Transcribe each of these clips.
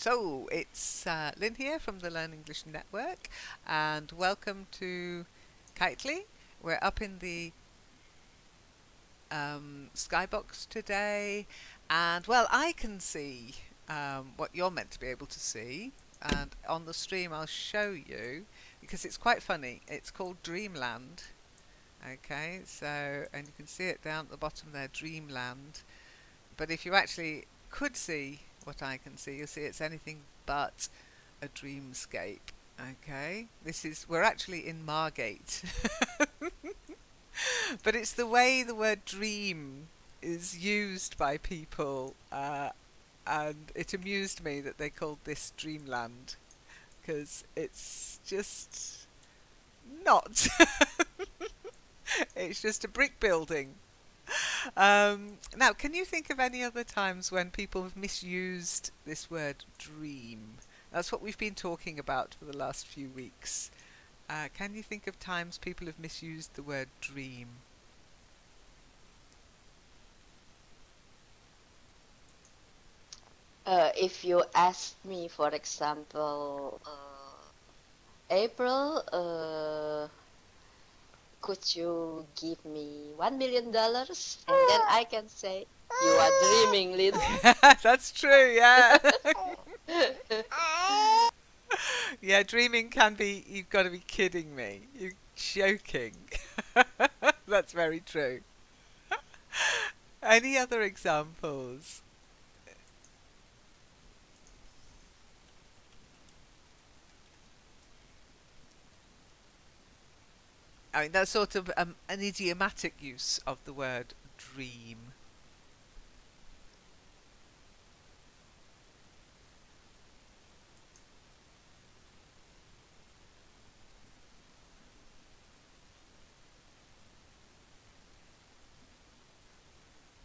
So it's Lynn here from the Learn English Network, and welcome to Kitely. We're up in the skybox today, and well, I can see what you're meant to be able to see, and on the stream I'll show you because it's quite funny. It's called Dreamland. Okay, so and you can see it down at the bottom there, Dreamland. But if you actually could see what I can see, you'll see it's anything but a dreamscape. Okay, we're actually in Margate. But it's the way the word dream is used by people, and it amused me that they called this Dreamland, because it's just not. It's just a brick building. Now, can you think of any other times when people have misused this word dream? That's what we've been talking about for the last few weeks. Can you think of times people have misused the word dream? If you ask me, for example, April, could you give me $1 million? And then I can say, you are dreaming, Lynn. That's true, yeah. Yeah, dreaming can be, you've got to be kidding me. You're joking. That's very true. Any other examples? I mean, that's sort of an idiomatic use of the word dream.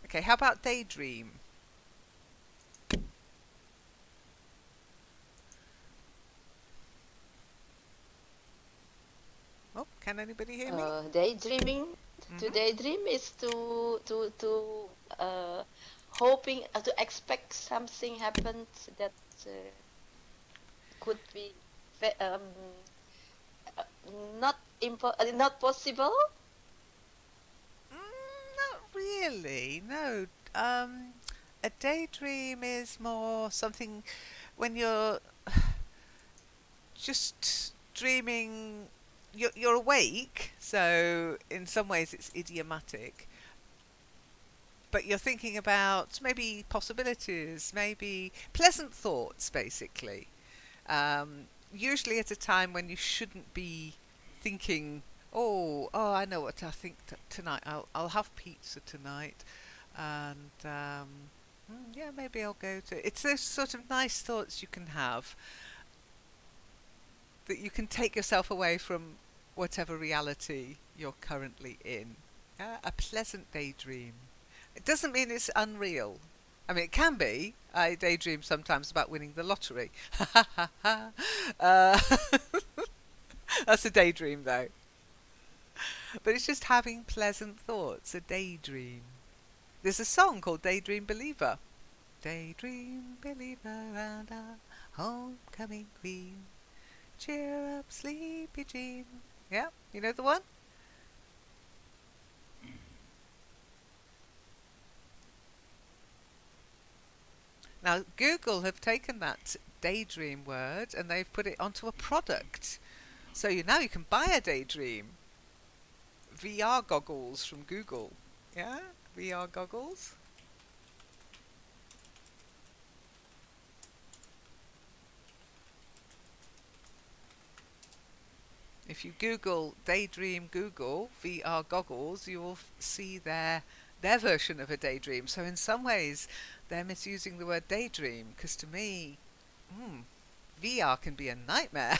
Okay, how about daydream? Oh, can anybody hear me? Daydreaming. To daydream is to hoping to expect something happens that could be not possible. Not really, no. A daydream is more something when you're just dreaming, you're awake, so in some ways it's idiomatic, but you're thinking about maybe possibilities, maybe pleasant thoughts, basically. Usually at a time when you shouldn't be thinking, oh, I know what I think tonight. I'll have pizza tonight, and yeah, maybe I'll go to. It's those sort of nice thoughts you can have that you can take yourself away from whatever reality you're currently in. A pleasant daydream. It doesn't mean it's unreal. I mean, it can be. I daydream sometimes about winning the lottery. uh, that's a daydream, though. But it's just having pleasant thoughts, a daydream. There's a song called Daydream Believer. Daydream Believer and our homecoming queen. Cheer up, sleepy Jean. Yeah, you know the one? Now, Google have taken that daydream word and they've put it onto a product. So now you can buy a daydream. VR goggles from Google. Yeah, VR goggles. If you Google Daydream Google VR goggles, you will see their version of a daydream. So in some ways, they're misusing the word daydream because to me, VR can be a nightmare.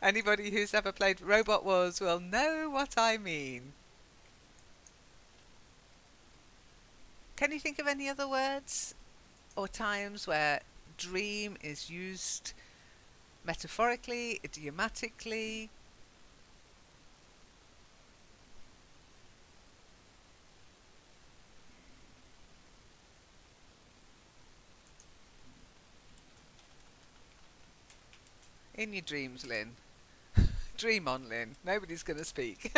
Anybody who's ever played Robot Wars will know what I mean. Can you think of any other words or times where dream is used metaphorically, idiomatically? In your dreams, Lynn. Dream on, Lynn. Nobody's going to speak.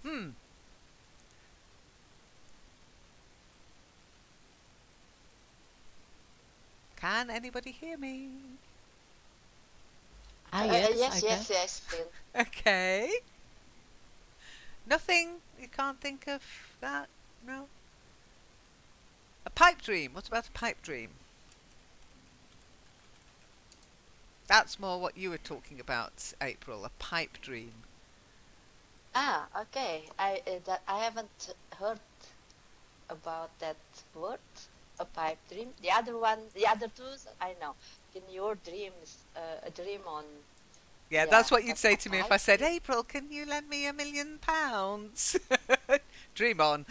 Hmm. Can anybody hear me? Ah, yes, I Yes, can. yes, yes, Lynn. Okay. Nothing? You can't think of that? No? A pipe dream. What about a pipe dream? That's more what you were talking about, April. A pipe dream. Ah, okay. I haven't heard about that word, a pipe dream. The other two, I know. In your dreams, a dream on, Yeah, yeah, that's what you'd but say a to me if pipe I said, dream. April, can you lend me £1 million? Dream on.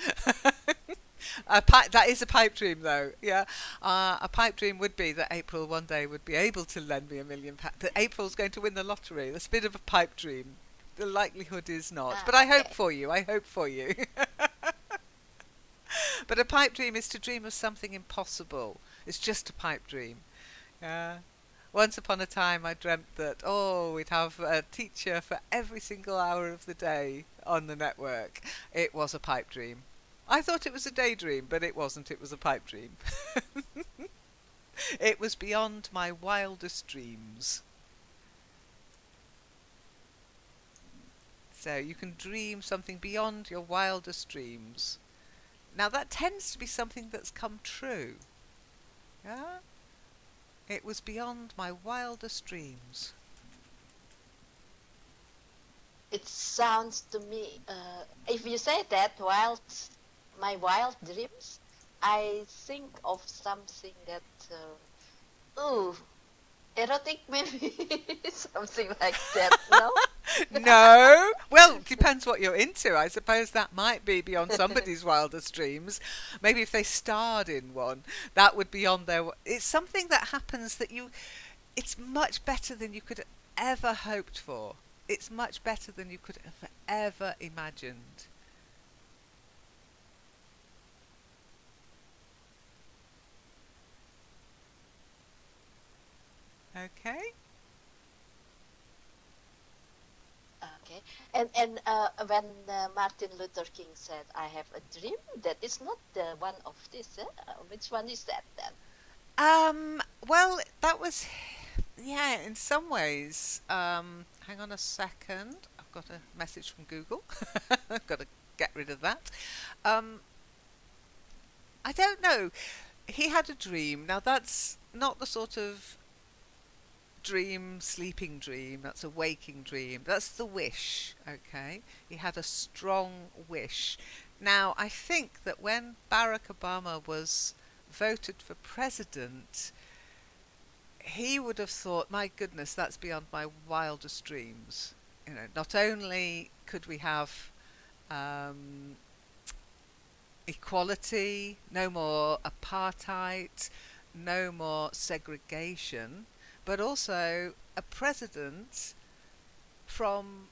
That is a pipe dream, though. Yeah, a pipe dream would be that April one day would be able to lend me £1 million. That April's going to win the lottery. That's a bit of a pipe dream. The likelihood is not, Ah, but I hope okay. for you. I hope for you. But a pipe dream is to dream of something impossible. It's just a pipe dream. Yeah. Once upon a time, I dreamt that, we'd have a teacher for every single hour of the day on the network. It was a pipe dream. I thought it was a daydream, but it wasn't. It was a pipe dream. It was beyond my wildest dreams. So you can dream something beyond your wildest dreams. Now that tends to be something that's come true. Yeah? It was beyond my wildest dreams. It sounds to me, if you say that, my wild dreams, I think of something that, ooh, erotic maybe, something like that, no? No. Well, depends what you're into. I suppose that might be beyond somebody's wildest dreams. Maybe if they starred in one, that would be beyond their. It's something that happens that you. It's much better than you could ever hoped for. It's much better than you could have ever imagined. Okay. Okay, and when Martin Luther King said, "I have a dream," that is not the one of this. Which one is that then? Well, that was, yeah, in some ways. Hang on a second. I've got a message from Google. I've got to get rid of that. Um, I don't know. He had a dream. Now, that's not the sort of dream, sleeping dream. That's a waking dream. That's the wish, okay? He had a strong wish. Now, I think that when Barack Obama was voted for president, he would have thought, my goodness, that's beyond my wildest dreams. You know, not only could we have um, equality, no more apartheid, no more segregation, but also a president from,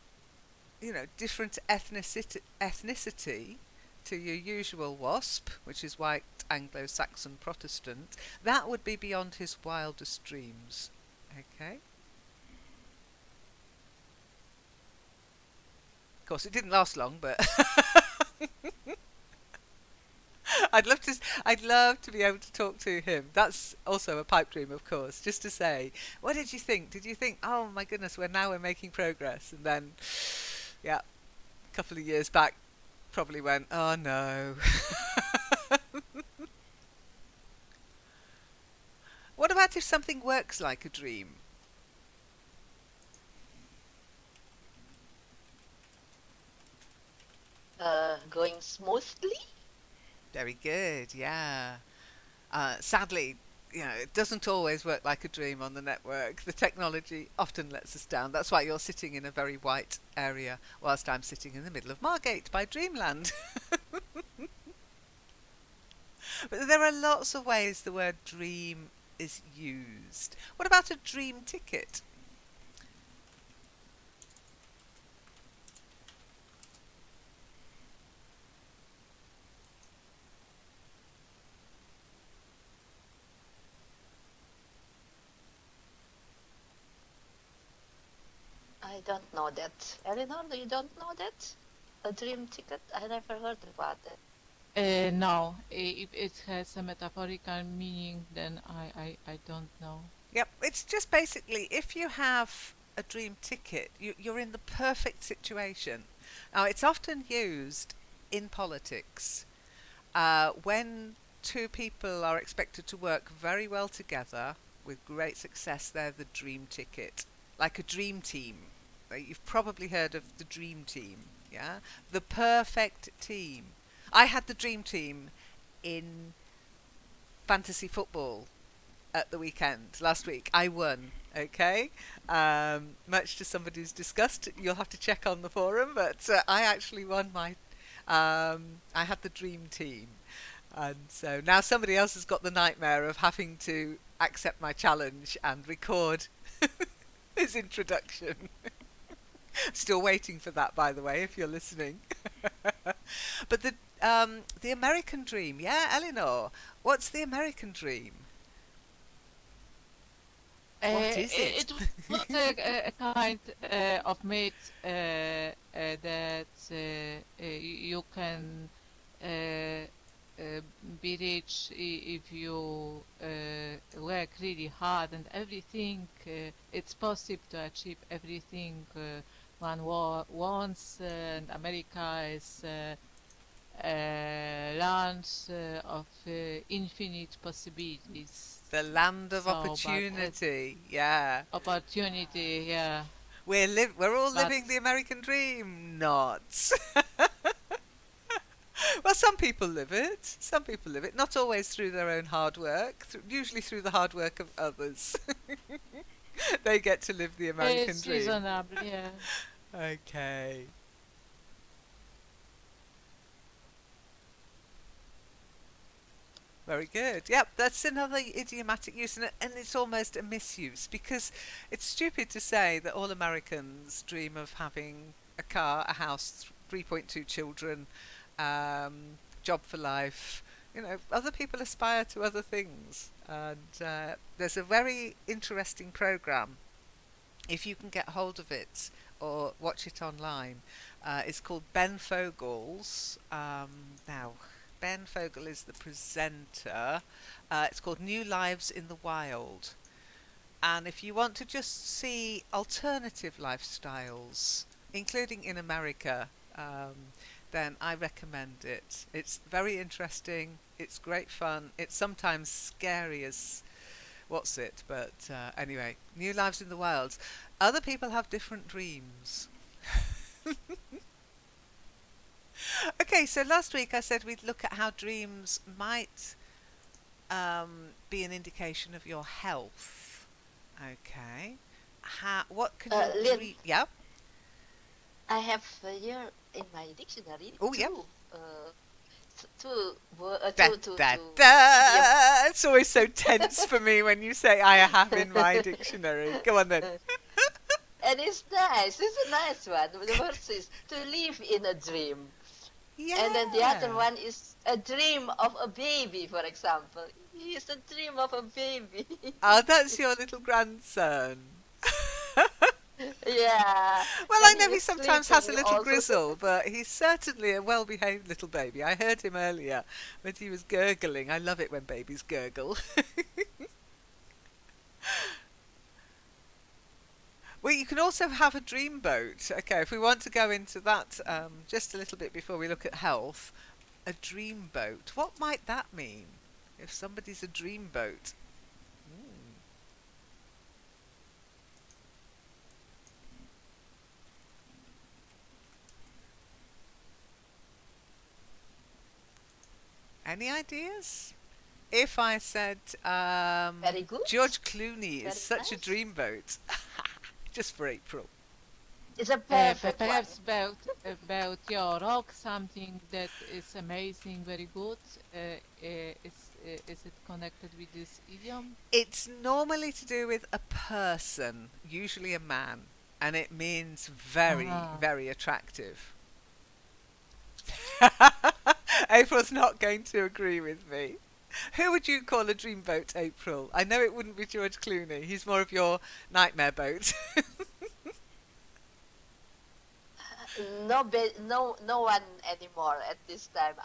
different ethnicity to your usual WASP, which is white Anglo-Saxon Protestant. That would be beyond his wildest dreams. Okay. Of course, it didn't last long, but I'd love to be able to talk to him. That's also a pipe dream, of course, just to say, what did you think? Did you think, oh my goodness, we're making progress? And then, yeah, a couple of years back, probably went, oh no. What about if something works like a dream? Going smoothly? Very good, yeah. Sadly, it doesn't always work like a dream on the network. The technology often lets us down. That's why you're sitting in a very white area, whilst I'm sitting in the middle of Margate by Dreamland. But there are lots of ways the word dream is used. What about a dream ticket? I don't know that. Eleanor, you don't know that? A dream ticket? I never heard about it. No, if it has a metaphorical meaning, then I don't know. Yep, it's just basically if you have a dream ticket, you're in the perfect situation. Now, it's often used in politics when two people are expected to work very well together with great success. They're the dream ticket, like a dream team. You've probably heard of the dream team, yeah? The perfect team. I had the dream team in fantasy football at the weekend last week. I won. Okay, much to somebody's disgust. You'll have to check on the forum, but I actually won my. I had the dream team, and so now somebody else has got the nightmare of having to accept my challenge and record his introduction. Still waiting for that, by the way, if you're listening. But the American dream, yeah, Eleanor. What's the American dream? What is it? It was a kind of myth that you can be rich if you work really hard and everything. It's possible to achieve everything one wants, and America is land of infinite possibilities. The land of So, but opportunity. Yeah. opportunity, yeah. We're all But living the American dream. Not. Well, some people live it. Some people live it. Not always through their own hard work. Usually through the hard work of others. They get to live the American it's dream. reasonable, yeah. Okay. Very good. Yep, that's another idiomatic use, and it's almost a misuse because it's stupid to say that all Americans dream of having a car, a house, 3.2 children, job for life. You know, other people aspire to other things, and there's a very interesting program. If you can get hold of it or watch it online, it's called Ben Fogel's. Now, Ben Fogel is the presenter. It's called New Lives in the Wild. And if you want to just see alternative lifestyles, including in America, then I recommend it. It's very interesting. It's great fun. It's sometimes scary as what's it, but anyway, New Lives in the Wild. Other people have different dreams. Okay, so last week I said we'd look at how dreams might be an indication of your health. Okay. What can you Lynn, dream? Yeah. I have here in my dictionary Oh, yeah. two Da, da, idioms. da. It's always so tense for me when you say I have in my dictionary. Go on then. And it's nice. It's a nice one. The first is to live in a dream. Yeah. And then the other one is a dream of a baby, for example. It's a dream of a baby. Oh, that's your little grandson. Yeah. Well, I And know he he is sometimes has a sleeping little also. grizzle, but he's certainly a well-behaved little baby. I heard him earlier when he was gurgling. I love it when babies gurgle. Well, you can also have a dream boat. Okay, if we want to go into that just a little bit before we look at health, a dream boat. What might that mean? If somebody's a dream boat. Hmm. Any ideas? If I said Very good. George Clooney is Very such a nice. dreamboat, just for April. It's a perfect one. Perhaps about your rock, something that is amazing, very good. Is it connected with this idiom? It's normally to do with a person, usually a man, and it means very, Ah. very attractive. April's not going to agree with me. Who would you call a dreamboat, April? I know it wouldn't be George Clooney. He's more of your nightmare boat. no one anymore at this time.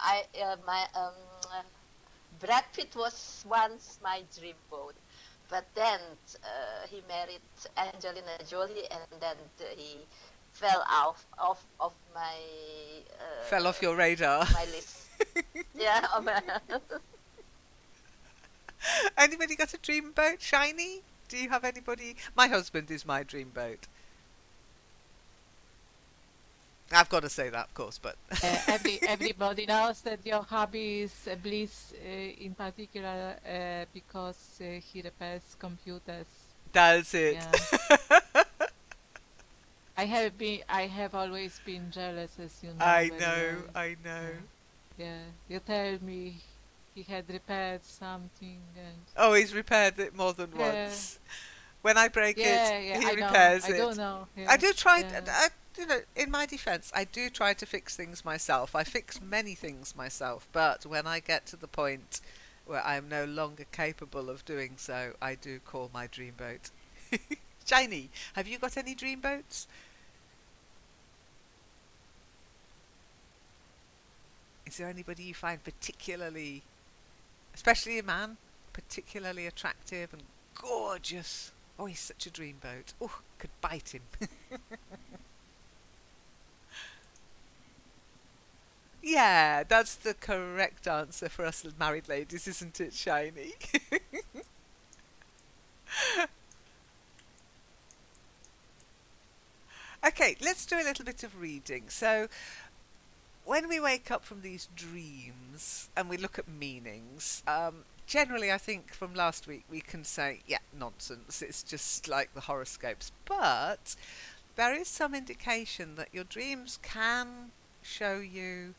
Brad Pitt was once my dreamboat, but then he married Angelina Jolie, and then he fell off my Fell off your radar. my list. Yeah. Anybody got a dreamboat, Shiny? Do you have anybody? My husband is my dreamboat. I've got to say that, of course, but Everybody knows that your hobby is Bliss, in particular, because he repairs computers. does it? Yeah. I have always been jealous, as you know. I very know, well. I know. Yeah, you tell me he had repaired something, and Oh, he's repaired it more than Yeah. once. When I break yeah, it, yeah, he I know. repairs I it. don't know. I Yeah, do try, yeah. you know, in my defence, I do try to fix things myself. I fix many things myself, but when I get to the point where I am no longer capable of doing so, I do call my dreamboat. Shiny, have you got any dreamboats? Is there anybody you find particularly, especially a man, particularly attractive and gorgeous? Oh, he's such a dreamboat. Oh, could bite him. Yeah, that's the correct answer for us married ladies, isn't it, Shiny? Okay, let's do a little bit of reading. So, when we wake up from these dreams and we look at meanings, generally I think from last week we can say, yeah, nonsense, it's just like the horoscopes. But there is some indication that your dreams can show you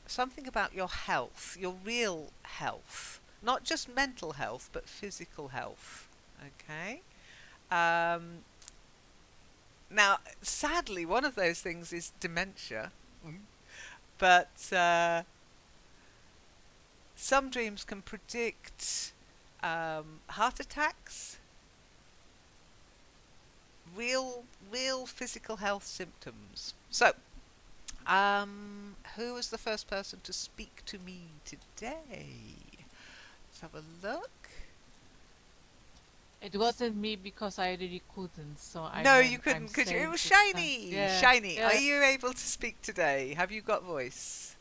something about your health, your real health. Not just mental health, but physical health. Okay? Now, sadly, one of those things is dementia. But some dreams can predict heart attacks, real physical health symptoms. So, who was the first person to speak to me today? Let's have a look. It wasn't me because I really couldn't. So No, I'm you couldn't, could you? It saying was to Shiny. Yeah, Shiny, yeah. are you able to speak today? Have you got voice?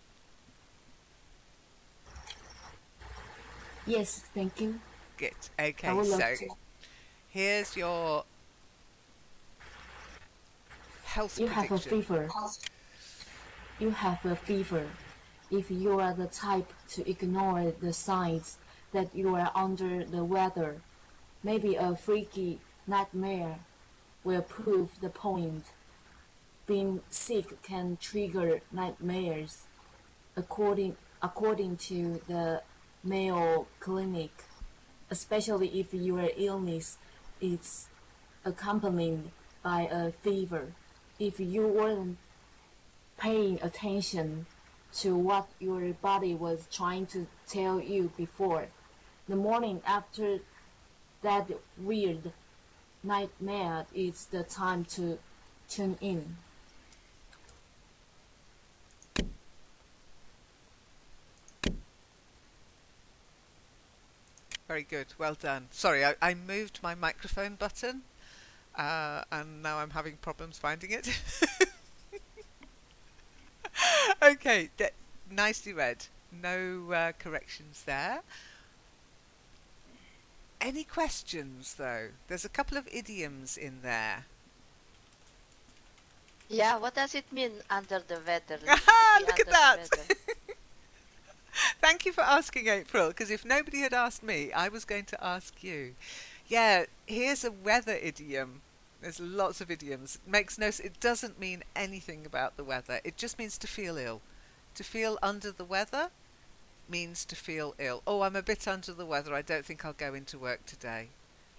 Yes, thank you. Good. I Okay, would love so to. here's your health You have a prediction. fever. You have a fever. If you are the type to ignore the signs that you are under the weather, maybe a freaky nightmare will prove the point. Being sick can trigger nightmares, according to the Mayo Clinic, especially if your illness is accompanied by a fever. If you weren't paying attention to what your body was trying to tell you before, the morning after that weird nightmare is the time to tune in. Very good. Well done. Sorry, I moved my microphone button and now I'm having problems finding it. Okay, nicely read. No corrections there. Any questions, though? There's a couple of idioms in there. Yeah, what does it mean under the weather? Aha, Be look at under the that. weather. Thank you for asking, April, because if nobody had asked me, I was going to ask you. Yeah, here's a weather idiom. There's lots of idioms. It doesn't mean anything about the weather. It just means to feel ill. To feel under the weather means to feel ill. Oh, I'm a bit under the weather. I don't think I'll go into work today.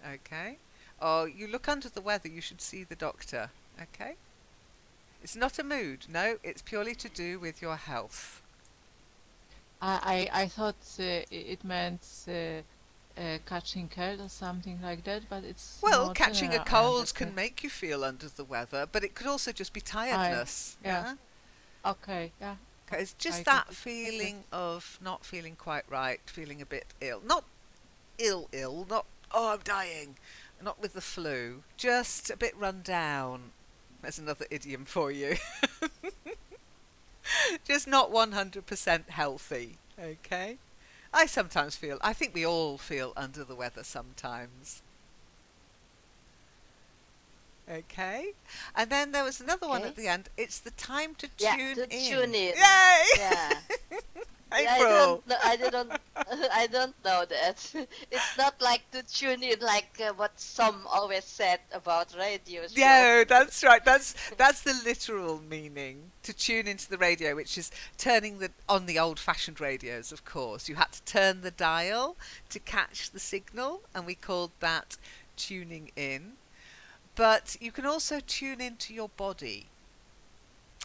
Okay? Or you look under the weather, you should see the doctor. Okay? It's not a mood. No, it's purely to do with your health. I thought it meant catching cold or something like that, but it's Well, more catching a general, I cold can understand. make you feel under the weather, but it could also just be I, tiredness. yeah, Yeah. okay, yeah, 'Kay, it's I just get that it. Okay. feeling of not feeling quite right, feeling a bit ill. Not ill, not, oh, I'm dying. Not with the flu. Just a bit run down. There's another idiom for you. Just not 100% healthy. Okay? I think we all feel under the weather sometimes. Okay? And then there was another one at Okay. the end. It's the time to Yeah, tune to in. tune in. Yay! Yeah. Yeah, April! I don't, I don't know that. It's not like to tune in like what some always said about radio show. No, that's right. That's the literal meaning. To tune into the radio, which is turning on the old-fashioned radios. Of course, you had to turn the dial to catch the signal, and we called that tuning in. But you can also tune into your body.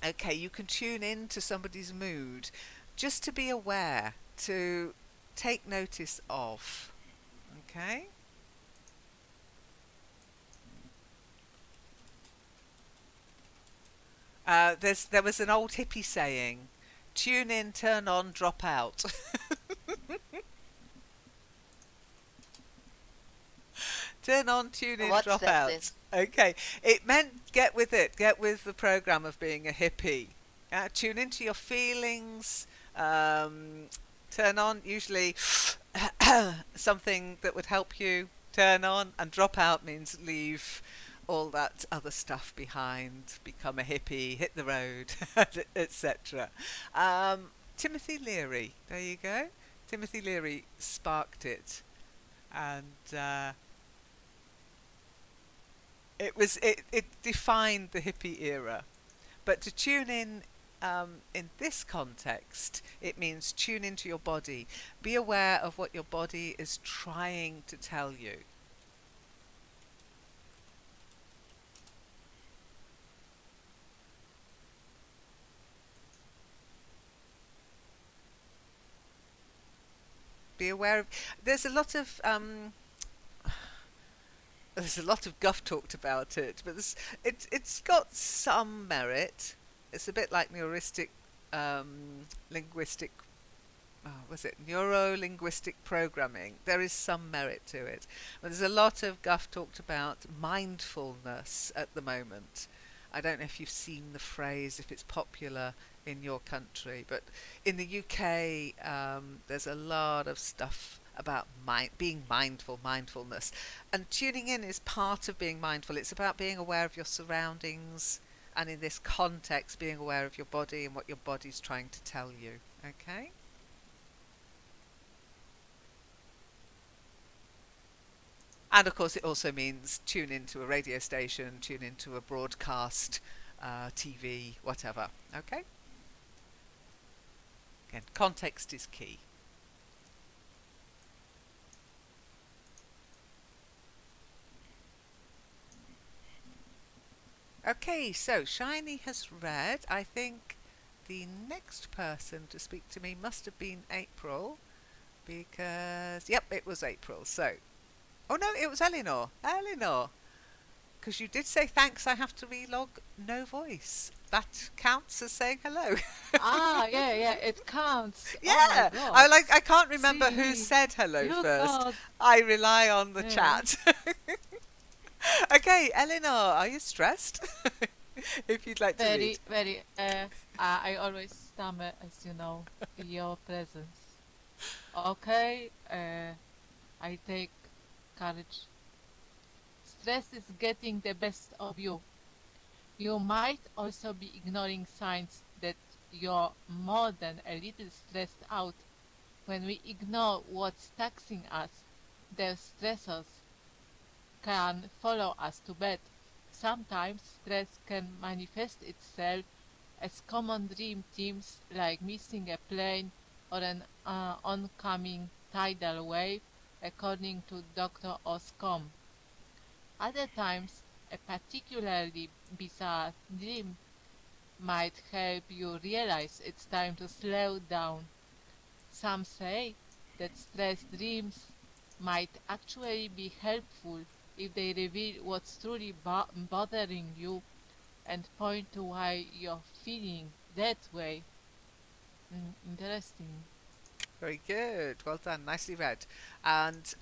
Okay, you can tune into somebody's mood, just to be aware, to take notice of. Okay. There was an old hippie saying, tune in, turn on, drop out. Turn on, tune in, What's drop that then? out. Okay. It meant get with it, get with the program of being a hippie. Tune into your feelings. Turn on, usually something that would help you. Turn on, and drop out means leave all that other stuff behind, become a hippie, hit the road, etc. Timothy Leary, there you go. Timothy Leary sparked it, and it defined the hippie era. But to tune in this context, it means tune into your body. Be aware of what your body is trying to tell you. Be aware of. There's a lot of there's a lot of guff talked about it, but it's got some merit. It's a bit like linguistic. Was it neuro-linguistic programming? There is some merit to it, but there's a lot of guff talked about mindfulness at the moment. I don't know if you've seen the phrase, if it's popular in your country, but in the UK, there's a lot of stuff about being mindful, mindfulness. And tuning in is part of being mindful. It's about being aware of your surroundings, and in this context, being aware of your body and what your body's trying to tell you. Okay? And of course, it also means tune into a radio station, tune into a broadcast, TV, whatever. Okay? Again, context is key. Okay, so Shiny has read. I think the next person to speak to me must have been April, because, yep, it was April. So, oh no, it was Eleanor. Eleanor, because you did say thanks, I have to relog no voice. That counts as saying hello. Yeah, it counts. Yeah, Oh my God. I can't remember who See, said hello you first. got, I rely on the yeah. chat. Okay, Eleanor, are you stressed? If you'd like to read. Very. I always stammer, as you know, in your presence. Okay, I take courage. Stress is getting the best of you. You might also be ignoring signs that you're more than a little stressed out. When we ignore what's taxing us, the stressors can follow us to bed. Sometimes stress can manifest itself as common dream themes like missing a plane or an oncoming tidal wave, according to Dr. Oscom. Other times, a particularly bizarre dream might help you realize it's time to slow down. Some say that stress dreams might actually be helpful if they reveal what's truly bothering you and point to why you're feeling that way. Interesting. Very good. Well done. Nicely read. And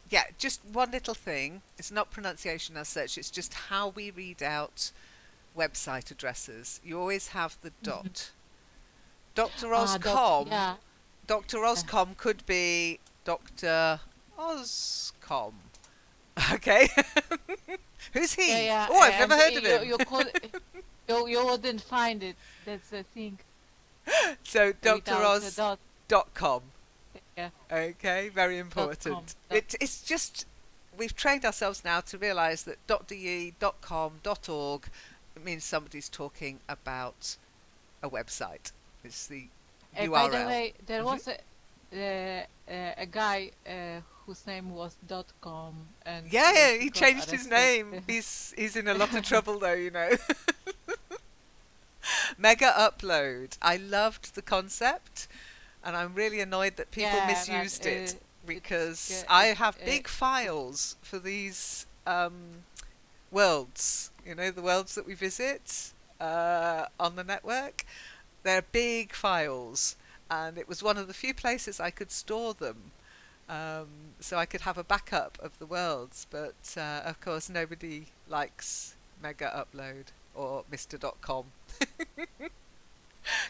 yeah, just one little thing. It's not pronunciation as such. It's just how we read out website addresses. You always have the dot. Dr. Ozcom. Yeah. Dr. Ozcom could be Dr. Ozcom. Okay. Who's he? Yeah. Oh, I've never heard of him. You wouldn't find it. That's the thing. So Without the dot. droz.com. Yeah. Okay, very important. It's just, we've trained ourselves now to realise that .de, .com, .org means somebody's talking about a website. It's the URL. By the way, there was a guy whose name was .com, and yeah, he got changed his arrested. name. He's in a lot of trouble though, you know. Mega Upload. I loved the concept, and I'm really annoyed that people misused it, because I have big files for these worlds. You know, the worlds that we visit on the network. They're big files, and it was one of the few places I could store them, so I could have a backup of the worlds. But of course, nobody likes Mega Upload or Mr.com.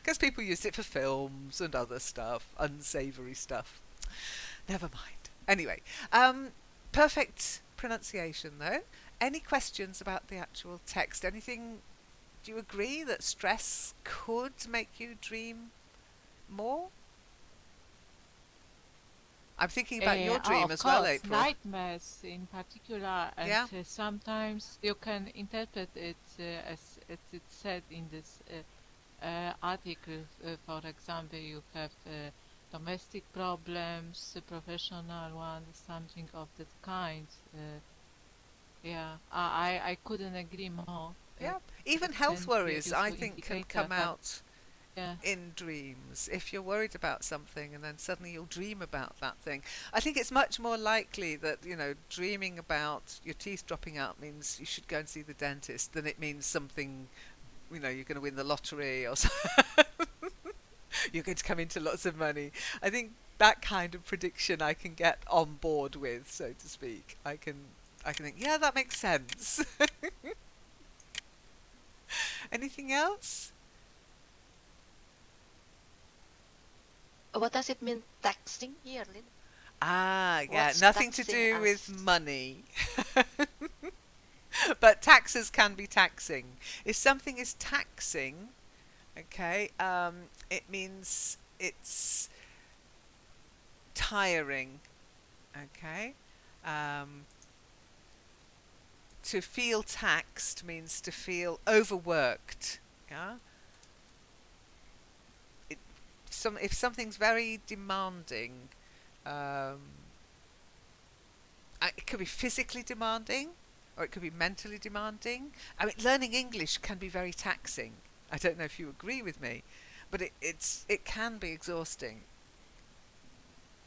Because people use it for films and other stuff, unsavoury stuff. Never mind. Anyway, perfect pronunciation though. Any questions about the actual text? Anything? Do you agree that stress could make you dream more? I'm thinking about your dream as well, April. Nightmares in particular, and Yeah. Sometimes you can interpret it as it said in this article. For example, you have domestic problems, professional ones, something of that kind. Yeah, I couldn't agree more. Yeah, even health And worries, I useful think, can indicator, come but- out Yeah. in dreams. If you're worried about something and then suddenly you'll dream about that thing, I think it's much more likely that, you know, dreaming about your teeth dropping out means you should go and see the dentist than it means something, you know, you're going to win the lottery or you're going to come into lots of money. I think that kind of prediction I can get on board with, so to speak. I can think, yeah, that makes sense. Anything else? What does it mean, taxing here, Lynn? Ah, yeah, What's nothing to taxing do with us? money. But taxes can be taxing. If something is taxing, okay, it means it's tiring, okay? To feel taxed means to feel overworked, yeah? If something's very demanding, it could be physically demanding, or it could be mentally demanding. I mean, learning English can be very taxing. I don't know if you agree with me, but it can be exhausting.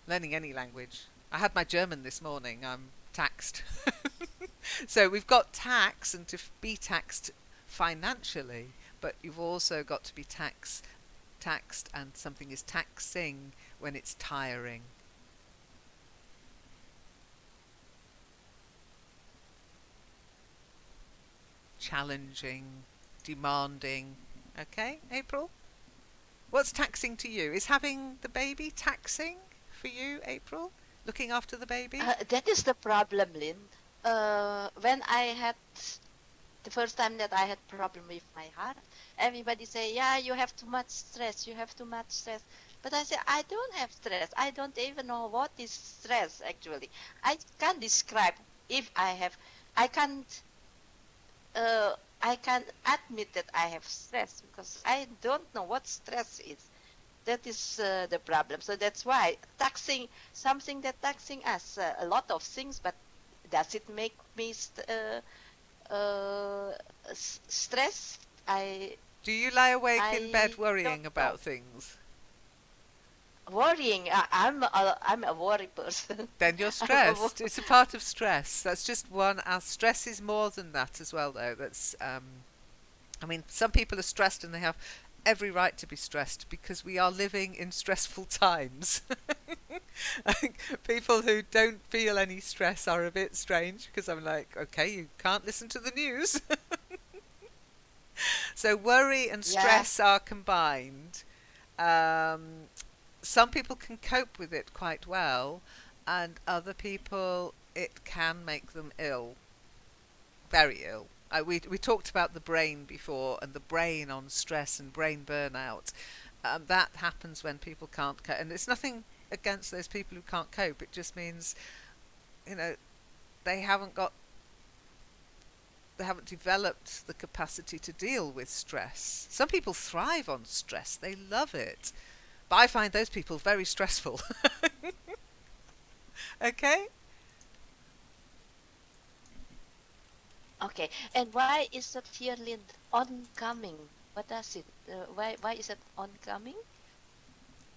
Learning any language. I had my German this morning. I'm taxed. So we've got tax, and to be taxed financially, but you've also got to be taxed, and something is taxing when it's tiring. Challenging, demanding. Okay, April? What's taxing to you? Is having the baby taxing for you, April? Looking after the baby? That is the problem, Lynn. When I had the first time that I had problem with my heart, everybody say, yeah, you have too much stress, you have too much stress. But I say, I don't have stress. I don't even know what is stress, actually. I can't describe if I have. I can't admit that I have stress because I don't know what stress is. That is the problem. So that's why taxing, something that taxing us, a lot of things, but does it make me stressed? Do you lie awake in bed I worrying don't about know. things? Worrying. I'm a worry person. Then you're I'm a stressed. It's a part of stress. That's just one. Our stress is more than that as well, though. That's. I mean, some people are stressed and they have every right to be stressed because we are living in stressful times. I think people who don't feel any stress are a bit strange because I'm like, okay, you can't listen to the news. So worry and Yeah. stress are combined. Some people can cope with it quite well, and other people it can make them ill, very ill. We talked about the brain before, and the brain on stress and brain burnout. That happens when people can't cope, and it's nothing against those people who can't cope. It just means, you know, they haven't developed the capacity to deal with stress. Some people thrive on stress; they love it, but I find those people very stressful. Okay. Okay. And why is that here, Lind, oncoming? What does it? Why is it oncoming?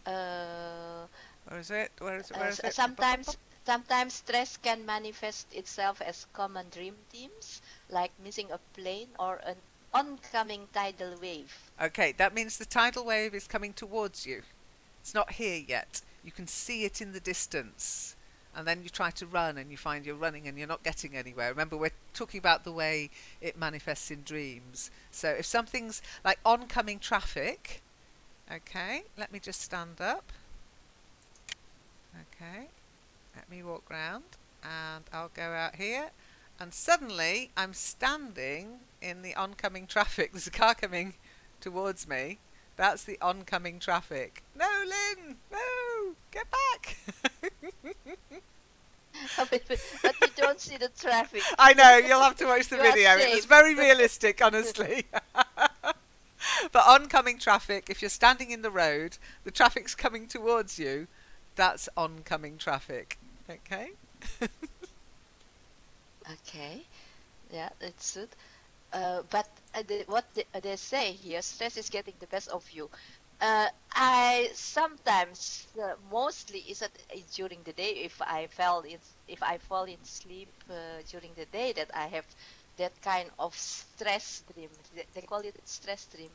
Uh, Where is it? Where is it? Where is it? sometimes stress can manifest itself as common dream themes, like missing a plane or an oncoming tidal wave. Okay, that means the tidal wave is coming towards you. It's not here yet. You can see it in the distance. And then you try to run and you find you're running and you're not getting anywhere. Remember, we're talking about the way it manifests in dreams. So if something's like oncoming traffic, okay, let me just stand up. Okay, let me walk round and I'll go out here. And suddenly I'm standing in the oncoming traffic. There's a car coming towards me. That's the oncoming traffic. No, Lynn! No! Get back! But you don't see the traffic. I know, you'll have to watch the You are video. It was safe. very realistic, honestly. But oncoming traffic, if you're standing in the road, the traffic's coming towards you, that's oncoming traffic. Okay? Okay. Yeah, that's it. But they say here, stress is getting the best of you. I sometimes, mostly is that during the day. If I fall in sleep during the day, that I have that kind of stress dream. They call it stress dream.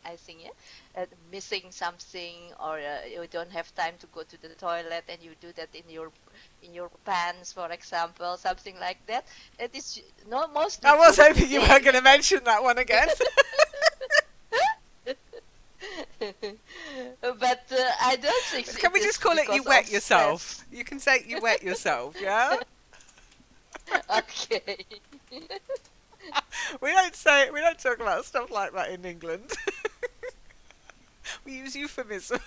I think, yeah, missing something, or you don't have time to go to the toilet, and you do that in your pants, for example, something like that. It is no mostly. I was during hoping the you day. weren't going to mention that one again. But I don't think. Can we it is just call it you because wet of yourself? You can say you wet yourself, yeah? stress. Okay. We don't talk about stuff like that in England. We use euphemism.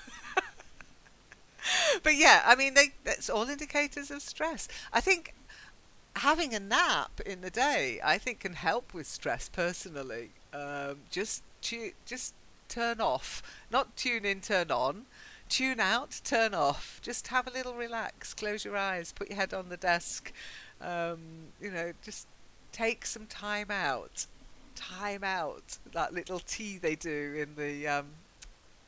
But yeah, I mean, that's all indicators of stress. I think having a nap in the day, I think, can help with stress personally. Just turn off, not tune in, turn on, tune out, turn off. Just have a little relax, close your eyes, put your head on the desk. Just take some time out. Time out. That little tea they do in the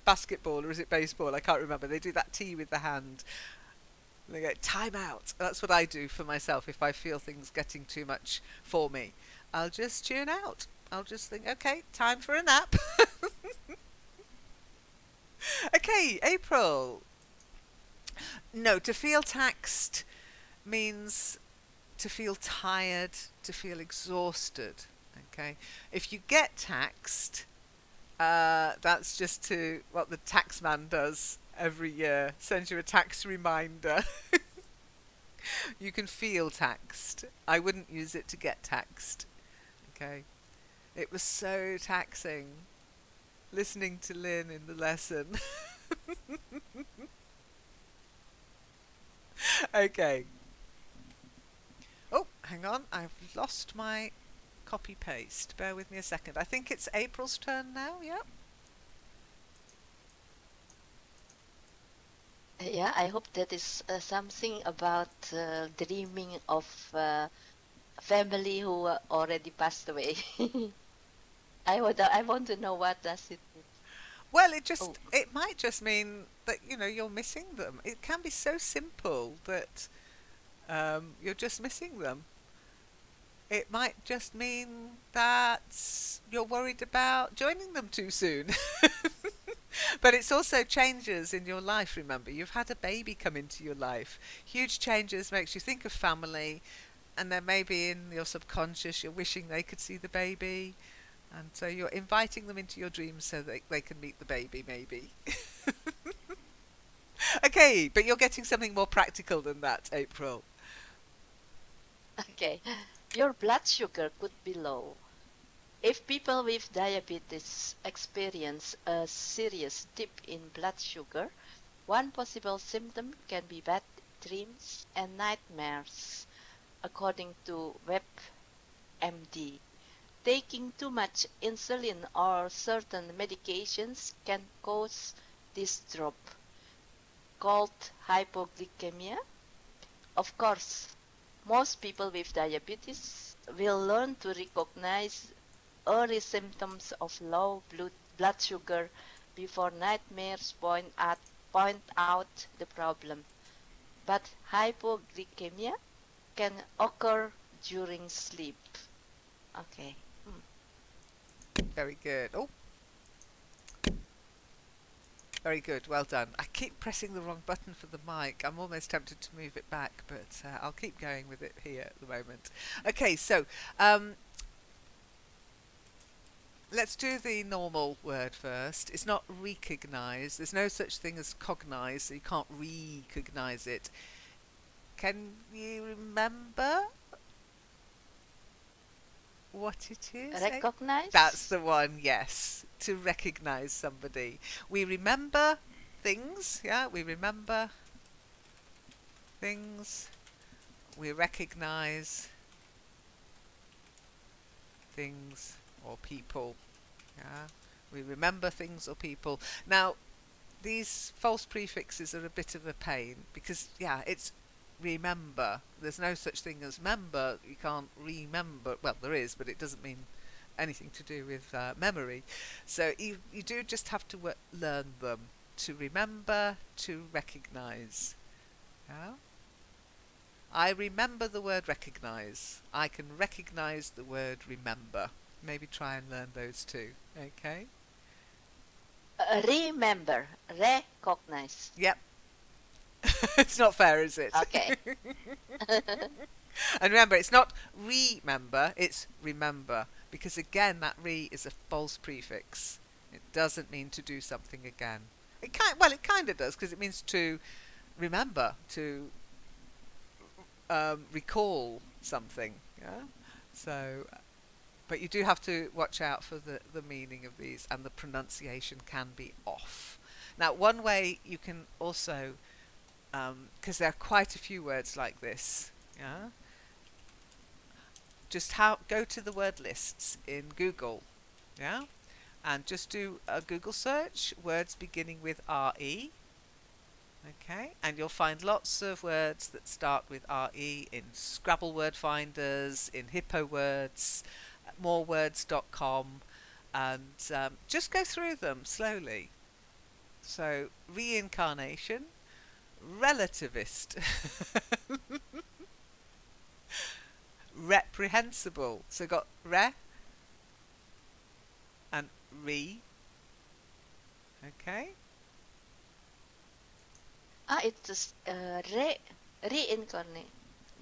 basketball, or is it baseball? I can't remember. They do that tea with the hand. They go, time out. That's what I do for myself if I feel things getting too much for me. I'll just tune out. I'll just think, okay, time for a nap. Okay, April. No, to feel taxed means to feel tired, to feel exhausted. Okay, if you get taxed, that's just what the tax man does every year, sends you a tax reminder. You can feel taxed. I wouldn't use it to get taxed. Okay, it was so taxing listening to Lynn in the lesson. Okay. Oh, hang on. I've lost my copy paste. Bear with me a second. I think it's April's turn now. Yep. Yeah, I hope that is something about dreaming of family who already passed away. I want to know what does it mean. Well, Oh, it might just mean that you're missing them. It can be so simple that you're just missing them. It might just mean that you're worried about joining them too soon. But it's also changes in your life, remember. You've had a baby come into your life. Huge changes makes you think of family, and then maybe in your subconscious you're wishing they could see the baby. And so you're inviting them into your dreams so that they can meet the baby, maybe. Okay, but you're getting something more practical than that, April. okay. Your blood sugar could be low. If people with diabetes experience a serious dip in blood sugar, one possible symptom can be bad dreams and nightmares, according to WebMD. Taking too much insulin or certain medications can cause this drop, called hypoglycemia. Of course, most people with diabetes will learn to recognize early symptoms of low blood sugar before nightmares point out the problem. But hypoglycemia can occur during sleep. Okay. Very good. Oh, very good. Well done. I keep pressing the wrong button for the mic. I'm almost tempted to move it back, but I'll keep going with it here at the moment. Okay, so let's do the normal word first. It's not recognize. There's no such thing as cognize, so you can't recognize it. Can you remember what it is? Recognize? That's the one, yes. To recognize somebody. We remember things, yeah? We remember things. We recognize things or people, yeah? We remember things or people. Now, these false prefixes are a bit of a pain because, yeah, it's remember. There's no such thing as member. You can't remember. Well, there is, but it doesn't mean anything to do with memory. So you do just have to learn them. To remember, to recognize. Yeah? I remember the word recognize. I can recognize the word remember. Maybe try and learn those two. Okay? Remember. Recognize. Yep. It's not fair, is it? Okay. And remember, it's not remember, it's remember. Because again, that re is a false prefix. It doesn't mean to do something again. It kind of does, because it means to remember, to recall something. Yeah. So, but you do have to watch out for the meaning of these, and the pronunciation can be off. Now, one way you can also, because there are quite a few words like this, yeah. Just go to the word lists in Google, yeah, and just do a Google search, words beginning with RE, okay, and you'll find lots of words that start with RE in Scrabble word finders, in Hippo Words, morewords.com, and just go through them slowly. So, reincarnation, relativist, reprehensible. So got re and re. Okay. It's just reincarnate.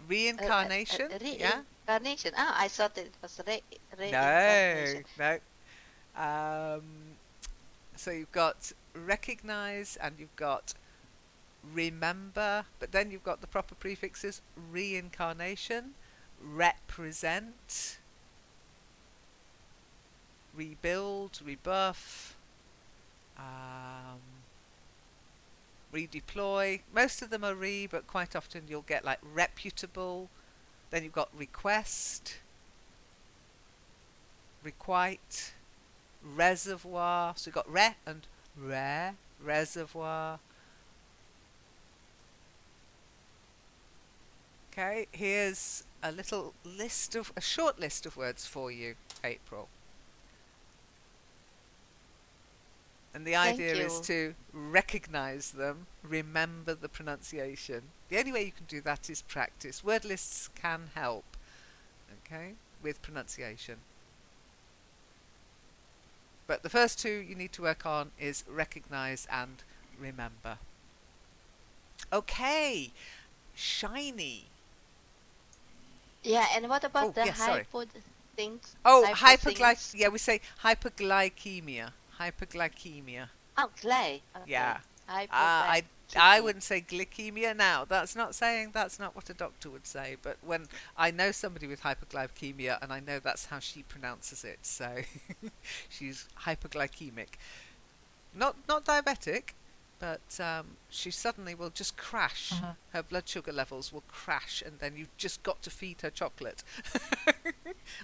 Reincarnation. Yeah. Reincarnation. I thought it was No. reincarnation. No. So you've got recognize and you've got remember, but then you've got the proper prefixes: reincarnation, represent, rebuild, rebuff, redeploy. Most of them are re, but quite often you'll get like reputable. Then you've got request, requite, reservoir. So you've got re and rare, reservoir. Okay, here's a short list of words for you, April. And the Thank idea is you. to recognize them, remember the pronunciation. The only way you can do that is practice. Word lists can help, okay, with pronunciation. But the first two you need to work on is recognize and remember. Okay, shiny. Yeah, and what about Oh, the yes, sorry. things? Oh, Hypothings? yeah, we say hyperglycemia. Hyperglycemia. Oh, clay. Yeah. Okay. I Hypoglycemia. wouldn't say glycemia now. That's not saying that's not what a doctor would say. But when I know somebody with hyperglycemia, and I know that's how she pronounces it, so she's hyperglycemic. Not diabetic, but she suddenly will just crash. Uh-huh. Her blood sugar levels will crash, and then you've just got to feed her chocolate.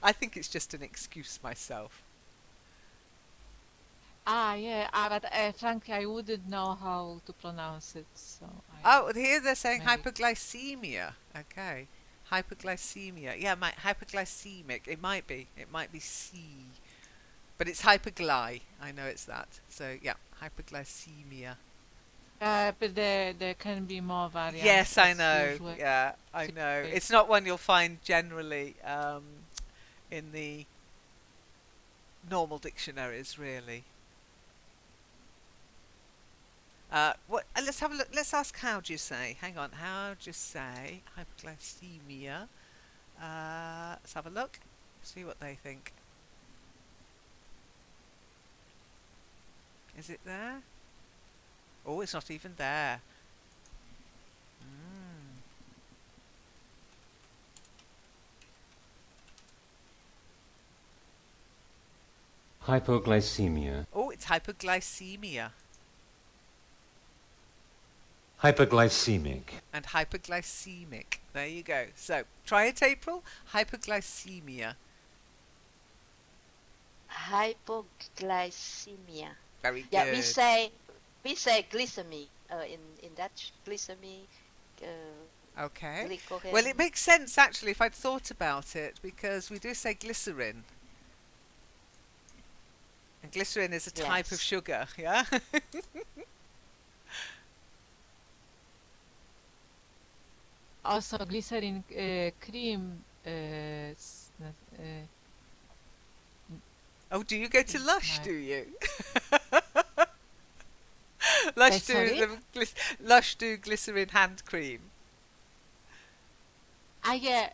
I think it's just an excuse myself. Yeah, but frankly, I wouldn't know how to pronounce it, so Oh, here they're saying maybe. hyperglycemia. Okay. Hyperglycemia. Yeah, hyperglycemic. It might be. It might be C. But it's hypergly. I know it's that. So, yeah, hyperglycemia. But there can be more variants. Yes, I That's know. usually Yeah, I know. okay. It's not one you'll find generally in the normal dictionaries, really. Let's have a look. Let's ask how do you say. Hang on. How do you say hyperglycemia? Let's have a look. See what they think. Is it there? Oh, it's not even there. Mm. Hypoglycemia. Oh, it's hyperglycemia Hyperglycemic. and hyperglycemic. There you go. So try it, April. Hyperglycemia. Hypoglycemia. Very good. Yeah, we say glycemic. In Dutch, glycemic. Okay. Glycogen. Well, it makes sense actually if I'd thought about it, because we do say glycerin. And glycerin is a type of Yes. sugar, yeah? Also, glycerin cream. Oh, do you go to Lush, No. do you? Lush Sorry? Lush do glycerin hand cream. Yeah,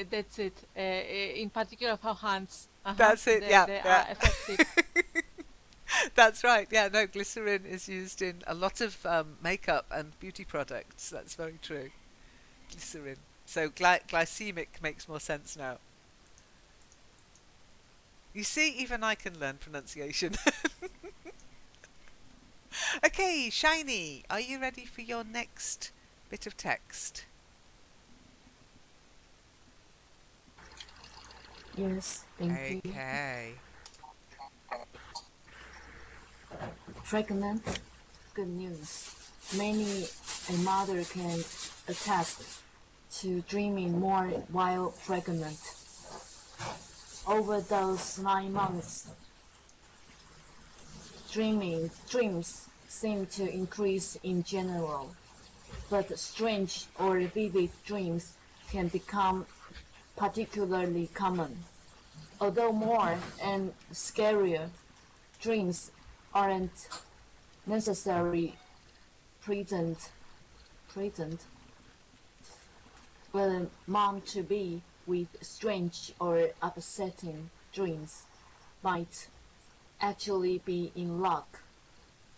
that's it. In particular for hands. That's it, They, yeah, they yeah. are effective. That's right. Yeah, no, glycerin is used in a lot of makeup and beauty products. That's very true. Glycerin. So glycemic makes more sense now. You see, even I can learn pronunciation. Okay, Shiny, are you ready for your next bit of text? Yes, thank you. Okay. Pregnant, good news. Many a mother can attest to dreaming more while pregnant. Over those 9 months, dreams seem to increase in general, but strange or vivid dreams can become particularly common. Although more and scarier dreams aren't necessarily present, but a mom-to-be with strange or upsetting dreams might actually be in luck.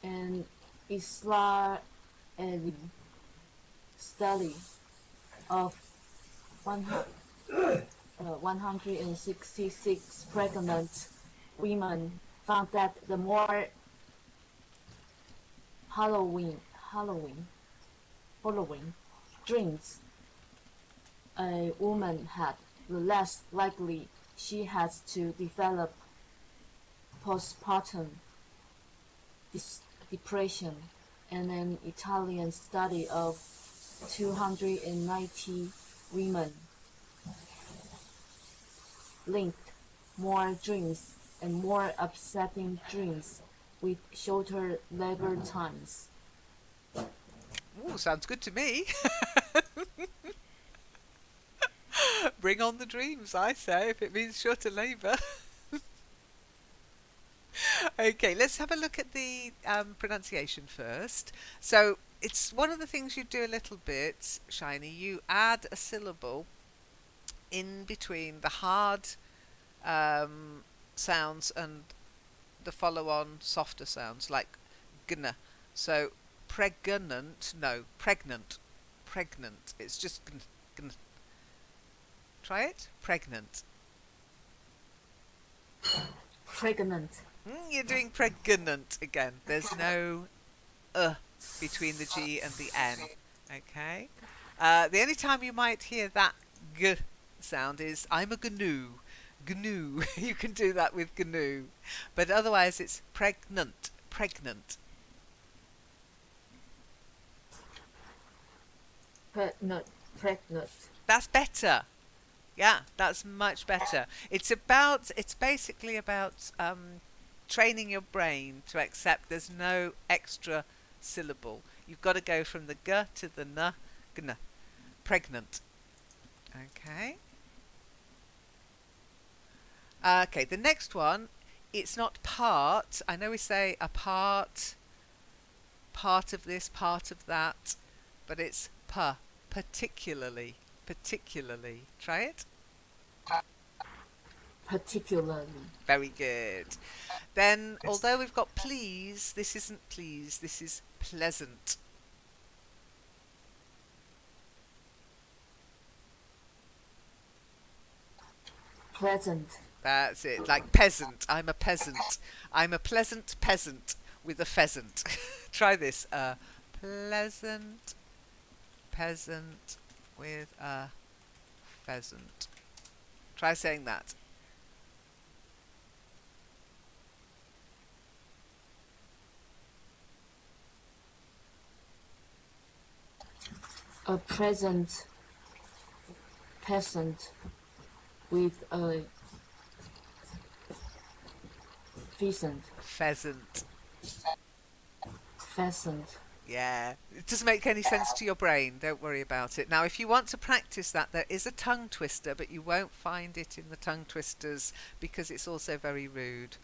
An Israeli study of 166 pregnant women found that the more Halloween dreams a woman had, the less likely she has to develop postpartum depression. And an Italian study of 290 women linked more dreams and more upsetting dreams with shorter labor times. Ooh, sounds good to me. Bring on the dreams, I say, if it means shorter labour. Okay, let's have a look at the pronunciation first. So it's one of the things you do a little bit, Shiny. You add a syllable in between the hard sounds and the follow-on softer sounds, like gna. So pregnant, no, pregnant, pregnant. It's just gn, gn. Try it. Pregnant. Pregnant. You're doing pregnant again. There's no between the G and the N. Okay. The only time you might hear that g sound is I'm a GNU. GNU. You can do that with GNU. But otherwise it's pregnant. Pregnant. Pregnant. Pregnant. That's better. Yeah, that's much better. It's basically about training your brain to accept there's no extra syllable. You've got to go from the g to the n, gn. Pregnant. Okay. Okay, the next one, it's not part. I know we say a part of this, part of that, but it's particularly. Particularly. Try it. Particularly. Very good. Then, although we've got please, this isn't please, this is pleasant. Pleasant. That's it. Like peasant. I'm a peasant. I'm a pleasant peasant with a pheasant. Try this. Pleasant peasant with a pheasant. Try saying that. A present peasant with a pheasant. Pheasant. Pheasant. Yeah, it doesn't make any sense to your brain. Don't worry about it. Now, if you want to practice that, there is a tongue twister, but you won't find it in the tongue twisters because it's also very rude.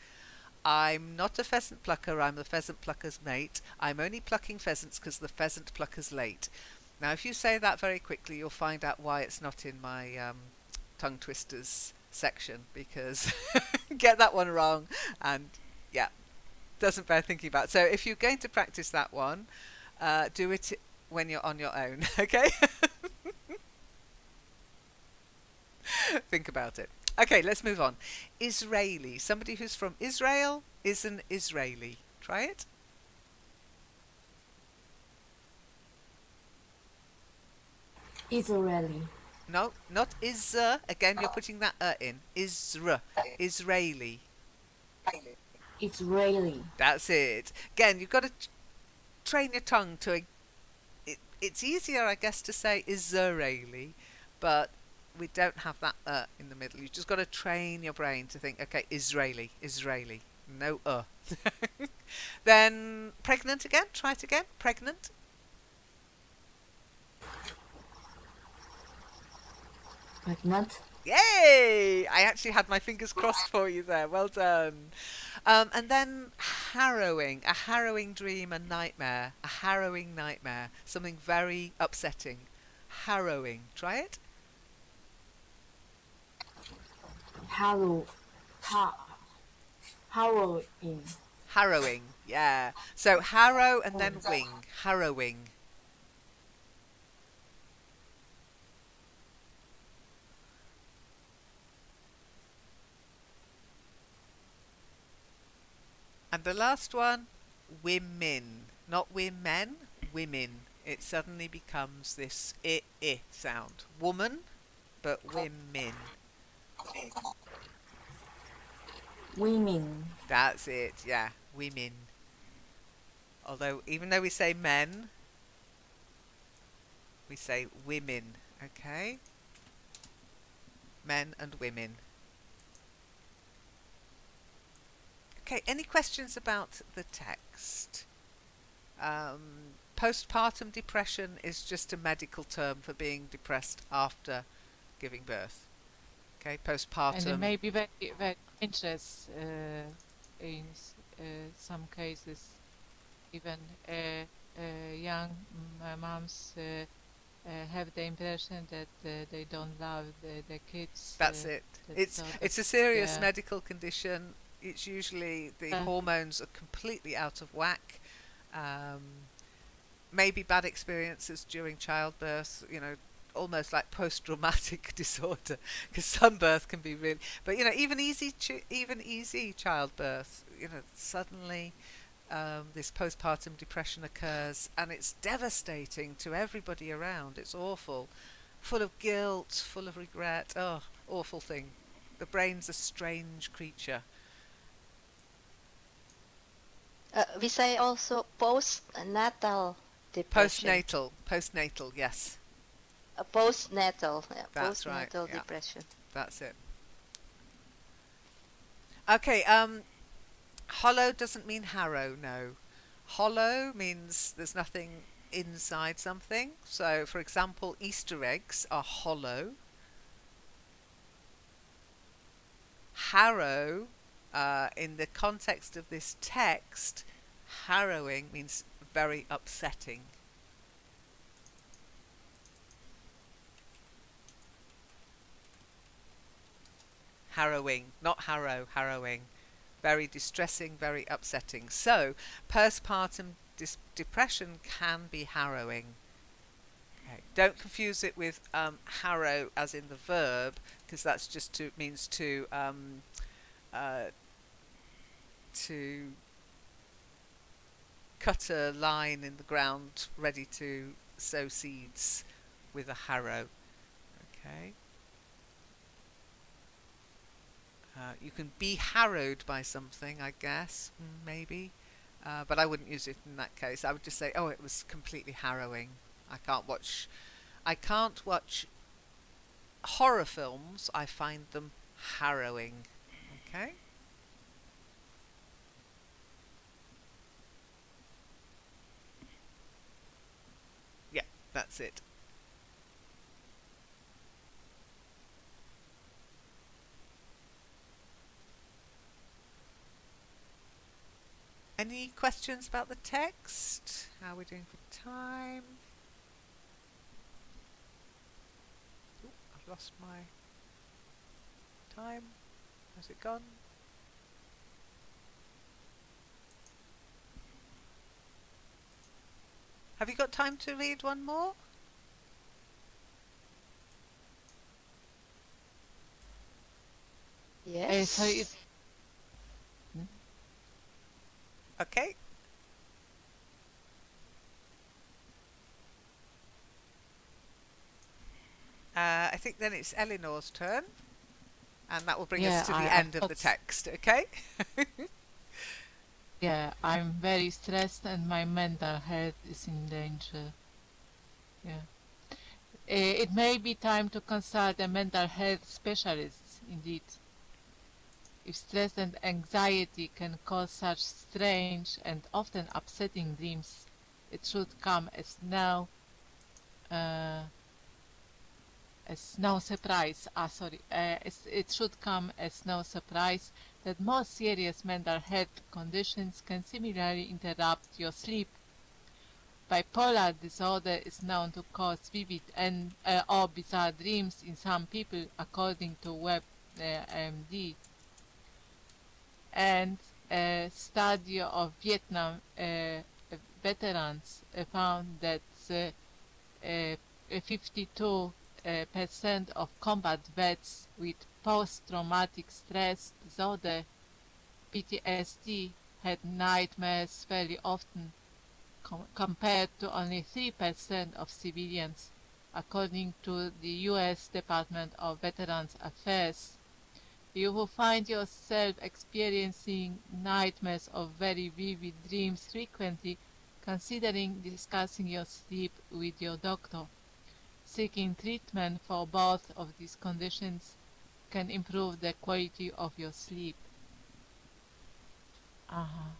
I'm not a pheasant plucker. I'm the pheasant plucker's mate. I'm only plucking pheasants because the pheasant plucker's late. Now, if you say that very quickly, you'll find out why it's not in my tongue twisters section, because get that one wrong and yeah, doesn't bear thinking about. So if you're going to practice that one, do it when you're on your own. Okay. Think about it. Okay, let's move on. Israeli. Somebody who's from Israel is an Israeli. Try it. Israeli. No, not is. Again, you're putting that in. Isra. Israeli. Israeli. That's it. Again, you've got to train your tongue to. It's easier, I guess, to say Israeli, but we don't have that in the middle. You've just got to train your brain to think, okay, Israeli, Israeli. No Then pregnant again. Try it again. Pregnant. Pregnant. Yay! I actually had my fingers crossed for you there. Well done. And then harrowing. A harrowing dream, a nightmare. A harrowing nightmare. Something very upsetting. Harrowing. Try it. Harrowing. Harrowing. Yeah. So harrow and then wing. Harrowing. And the last one, women. Not women, women. It suddenly becomes this I sound. Woman, but women. Women. That's it, yeah. Women. Although, even though we say men, we say women, okay? Men and women. Okay, any questions about the text? Postpartum depression is just a medical term for being depressed after giving birth. Okay, And it postpartum. may be very, very dangerous in some cases. Even young moms have the impression that they don't love the kids. That's it. that It's sort of- it's a serious yeah. medical condition. It's usually the hormones are completely out of whack. Maybe bad experiences during childbirth, you know, almost like post-traumatic disorder, because some birth can be really, but you know, even easy childbirth, you know, suddenly this postpartum depression occurs, and it's devastating to everybody around. It's awful, full of guilt, full of regret. Oh, awful thing. The brain's a strange creature. We say also postnatal depression. Postnatal, yes, Postnatal, That's postnatal right, yeah. depression. that's it. Okay, hollow doesn't mean harrow, no. Hollow means there's nothing inside something. So, for example, Easter eggs are hollow. Harrow, in the context of this text, harrowing means very upsetting. Harrowing, not harrow, harrowing. Very distressing, very upsetting. So, postpartum depression can be harrowing. Okay. Don't confuse it with harrow as in the verb, because that's just means to cut a line in the ground ready to sow seeds with a harrow. Okay. You can be harrowed by something, I guess, maybe, but I wouldn't use it in that case. I would just say, oh, it was completely harrowing. I can't watch horror films. I find them harrowing. Okay. Yeah, that's it. Any questions about the text? How are we doing for time? Ooh, I've lost my time. Has it gone? Have you got time to read one more? Yes. So it, Okay. I think then it's Eleanor's turn, and that will bring us to the end of the text, okay? yeah, I'm very stressed and my mental health is in danger. Yeah. It may be time to consult a mental health specialist, indeed. If stress and anxiety can cause such strange and often upsetting dreams, it should come as no surprise. It should come as no surprise that most serious mental health conditions can similarly interrupt your sleep. Bipolar disorder is known to cause vivid and or bizarre dreams in some people, according to WebMD. And a study of Vietnam veterans found that 52% of combat vets with post-traumatic stress disorder (PTSD) had nightmares fairly often, compared to only 3% of civilians, according to the U.S. Department of Veterans Affairs. You will find yourself experiencing nightmares or very vivid dreams frequently. Considering discussing your sleep with your doctor. Seeking treatment for both of these conditions can improve the quality of your sleep. Uh-huh.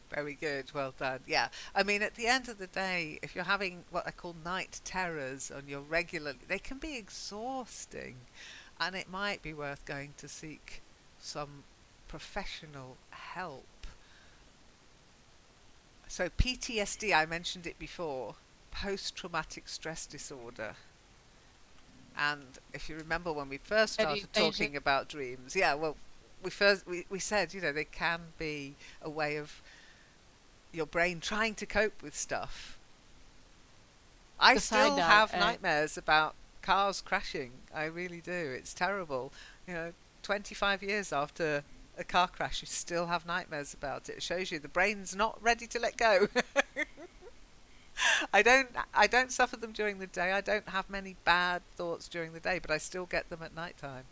Very good, well done. Yeah, I mean, at the end of the day, if you're having what I call night terrors on your regular, they can be exhausting, and it might be worth going to seek some professional help. So PTSD, I mentioned it before, post-traumatic stress disorder. And if you remember when we first Very started dangerous. talking about dreams, yeah, well, we said, you know, they can be a way of your brain trying to cope with stuff. I still Suicidal. have nightmares about cars crashing. I really do. It's terrible. You know, 25 years after a car crash, you still have nightmares about it. It shows you the brain's not ready to let go. I don't suffer them during the day. I don't have many bad thoughts during the day, but I still get them at night time.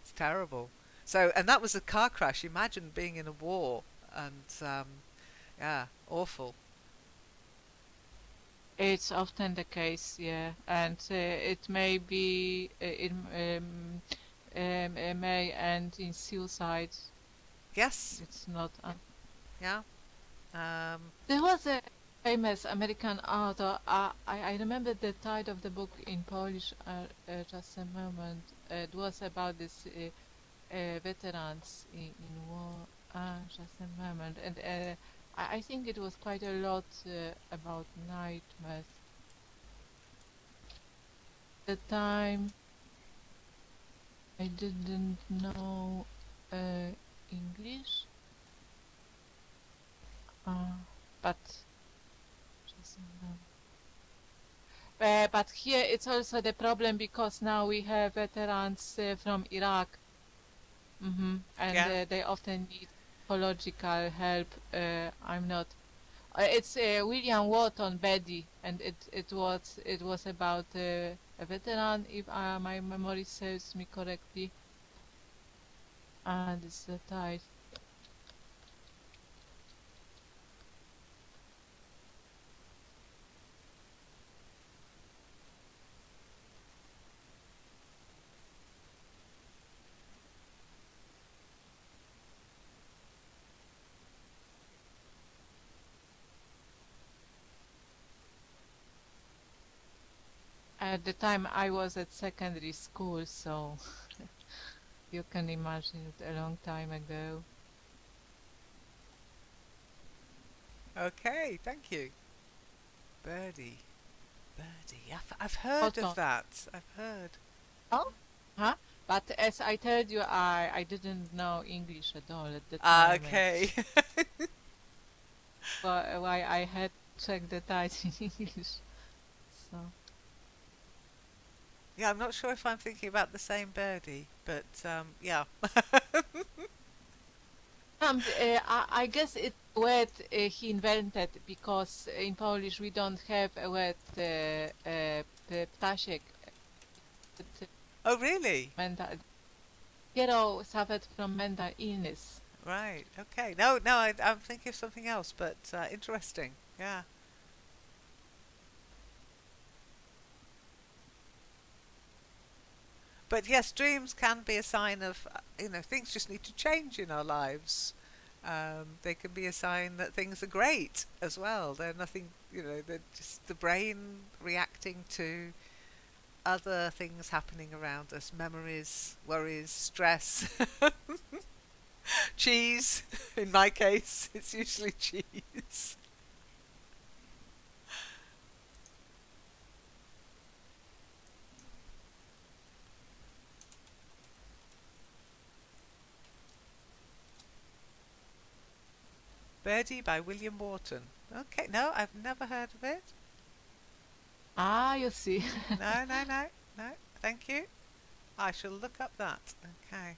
It's terrible. So, and that was a car crash. Imagine being in a war and yeah, awful. It's often the case, yeah, and it may be it may end in suicide. Yes, It's not. yeah. Um, There was a famous American author. I remember the title of the book in Polish. Just a moment. It was about this veterans in war. Just a moment, and I think it was quite a lot about nightmares. The time I didn't know English, but just a moment. But here it's also the problem because now we have veterans from Iraq, and Yeah. they often need psychological help. I'm not. It's William Wharton Betty, and it was about a veteran, if my memory serves me correctly. And it's the title. At the time I was at secondary school, so you can imagine it a long time ago. Okay, thank you. Birdie. Birdie. I've heard Hold of on. that. I've heard. Oh, huh? But as I told you, I didn't know English at all at the Ah, time. okay. Why I had checked the title in English. So. Yeah, I'm not sure if I'm thinking about the same birdie, but yeah. I guess it's a word he invented because in Polish we don't have a word ptasiek. Oh, really? Hero suffered from mental illness. Right. Okay. No, no, I'm thinking of something else, but interesting. Yeah. But yes, dreams can be a sign of, things just need to change in our lives. They can be a sign that things are great as well. They're nothing, they're just the brain reacting to other things happening around us, memories, worries, stress. Cheese, in my case, it's usually cheese. Birdie by William Wharton. Okay, no, I've never heard of it. Ah, you see. No, no, no, no, thank you. I shall look up that. Okay.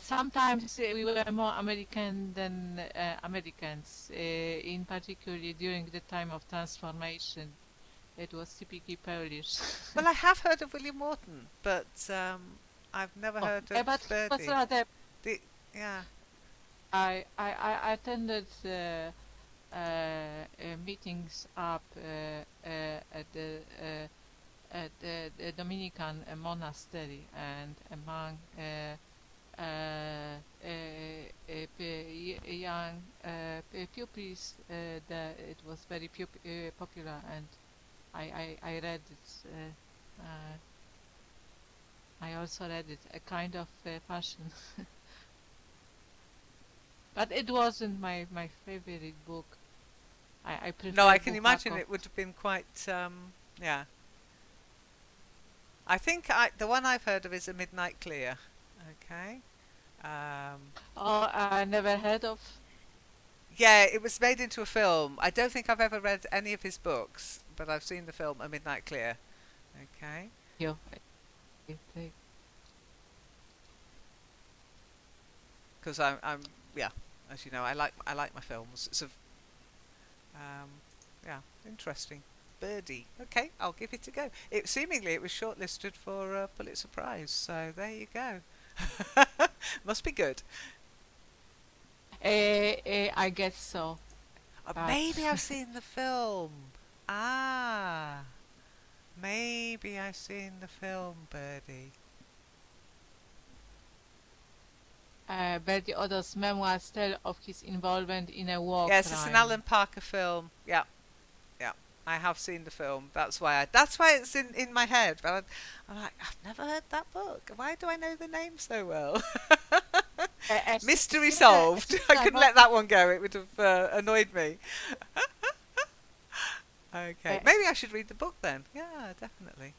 Sometimes we were more American than Americans, in particular during the time of transformation. It was typically Polish. Well, I have heard of William Wharton, but I've never heard of But he was Birdie. rather. Yeah. I attended meetings up at the Dominican monastery, and among young pupils. It was very popular, and I read it. I also read it, a kind of fashion. But it wasn't my favorite book. I prefer No, I can imagine Bulgakov. it would have been quite, yeah. I think the one I've heard of is A Midnight Clear. Okay. Oh, I never heard of. Yeah, it was made into a film. I don't think I've ever read any of his books, but I've seen the film A Midnight Clear. Okay. You. Because I'm, yeah, as you know, I like my films. It's yeah, interesting. Birdie. Okay, I'll give it a go. Seemingly it was shortlisted for a Pulitzer Prize, so there you go. Must be good. I guess so. Maybe I've seen the film. Ah, maybe I've seen the film, Birdie. Bertie Otto's memoirs tell of his involvement in a war Yes, crime. it's an Alan Parker film. Yeah, yeah. I have seen the film. That's why it's in my head. But I'm like, I've never heard that book. Why do I know the name so well? Mystery solved. I couldn't let that one go. It would have annoyed me. Okay, maybe I should read the book then. Yeah, definitely.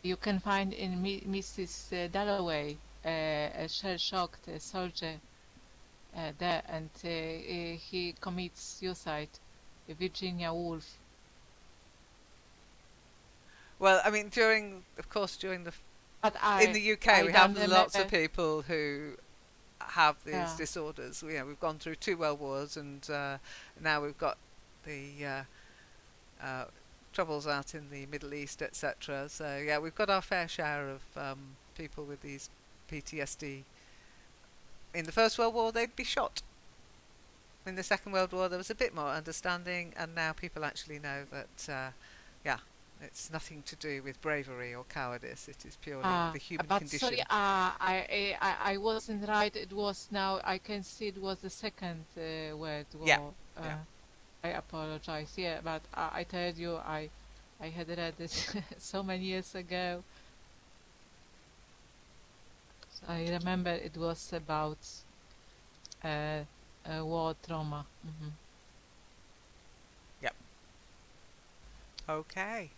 You can find in Mrs. Dalloway a shell-shocked soldier there, and he commits suicide. Virginia Woolf. Well, I mean, during the But in the UK, we have don't lots of remember. people who have these Yeah. disorders. We've gone through 2 world wars, and now we've got the troubles out in the Middle East, etc. So yeah, we've got our fair share of people with these PTSD. In the First World War, they'd be shot. In the Second World War, there was a bit more understanding, and now people actually know that, yeah, it's nothing to do with bravery or cowardice. It is purely the human But condition. sorry, I wasn't right. It was now. I can see it was the Second World War. Yeah, yeah. I apologize. Yeah, but I told you I had read this so many years ago. So I remember it was about war trauma. Mm-hmm. Okay.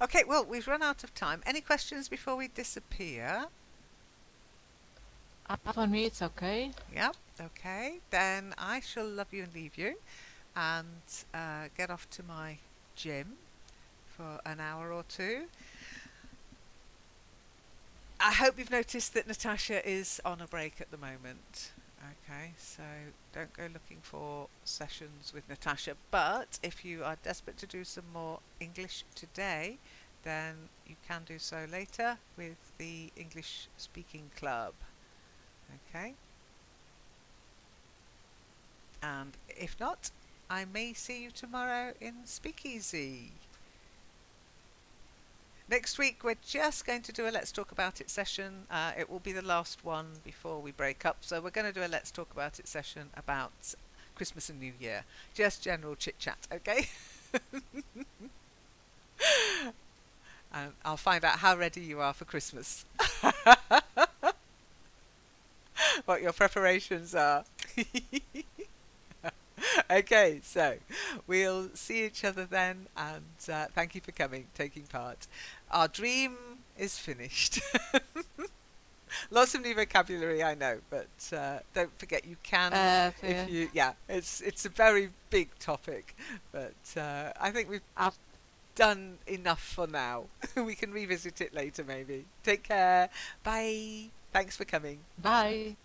Okay, well, we've run out of time. Any questions before we disappear? For me, it's okay. Yep, okay. Then I shall love you and leave you and get off to my gym for an hour or two. I hope you've noticed that Natasha is on a break at the moment. Okay, so don't go looking for sessions with Natasha, but if you are desperate to do some more English today, then you can do so later with the English Speaking Club. Okay, and if not, I may see you tomorrow in Speakeasy. Next week we're just going to do a Let's Talk About It session. It will be the last one before we break up, so we're going to do a Let's Talk About It session about Christmas and New Year. Just general chit chat, okay? And I'll find out how ready you are for Christmas. What your preparations are. Okay, so we'll see each other then, and thank you for coming, taking part. Our dream is finished. Lots of new vocabulary, I know, but don't forget you can if you it's a very big topic, but I think we've done enough for now. We can revisit it later maybe. Take care. Bye. Thanks for coming. Bye.